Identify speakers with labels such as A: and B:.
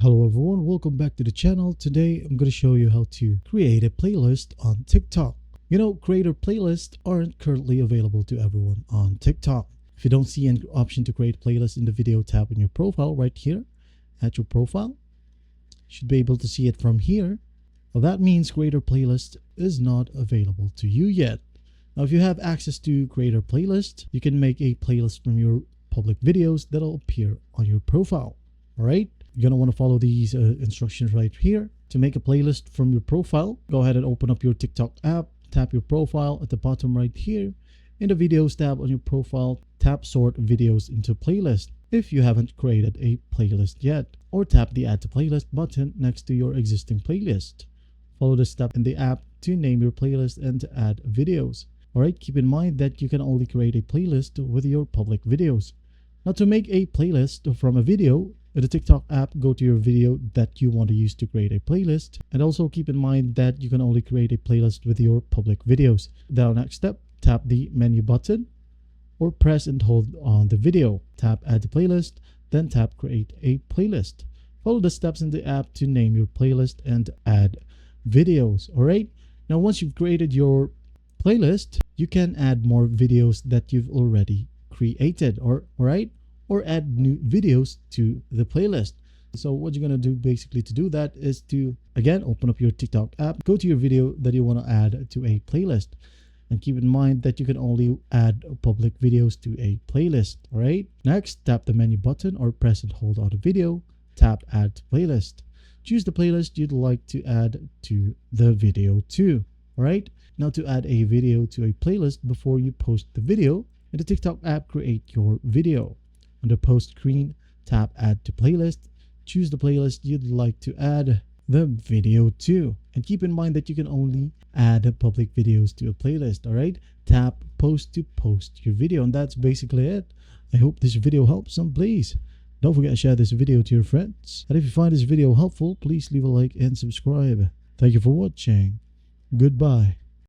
A: Hello everyone, welcome back to the channel. Today I'm going to show you how to create a playlist on TikTok. You know, creator playlists aren't currently available to everyone on TikTok. If you don't see an option to create playlist in the video, tap on your profile right here at your profile. You should be able to see it from here. Well, that means creator playlist is not available to you yet. Now, if you have access to creator playlist, you can make a playlist from your public videos that'll appear on your profile. All right. You're going to want to follow these instructions right here. To make a playlist from your profile, go ahead and open up your TikTok app, tap your profile at the bottom right here. In the videos tab on your profile, tap sort videos into playlist if you haven't created a playlist yet, or tap the add to playlist button next to your existing playlist. Follow the step in the app to name your playlist and to add videos. Alright, keep in mind that you can only create a playlist with your public videos. Now, to make a playlist from a video, in the TikTok app, go to your video that you want to use to create a playlist. And also keep in mind that you can only create a playlist with your public videos. Now, next step, tap the menu button or press and hold on the video. Tap add to playlist, then tap create a playlist. Follow the steps in the app to name your playlist and add videos. Alright, now once you've created your playlist, you can add more videos that you've already created, or add new videos to the playlist. So what you're going to do basically to do that is to, again, open up your TikTok app, go to your video that you want to add to a playlist, and keep in mind that you can only add public videos to a playlist. All right, next, tap the menu button or press and hold on the video, tap add to playlist. Choose the playlist you'd like to add to the video too. All right, now to add a video to a playlist before you post the video, in the TikTok app, create your video. On the post screen, tap add to playlist. Choose the playlist you'd like to add the video to. And keep in mind that you can only add public videos to a playlist. All right, tap post to post your video. And that's basically it. I hope this video helps, and please don't forget to share this video to your friends. And if you find this video helpful, please leave a like and subscribe. Thank you for watching. Goodbye.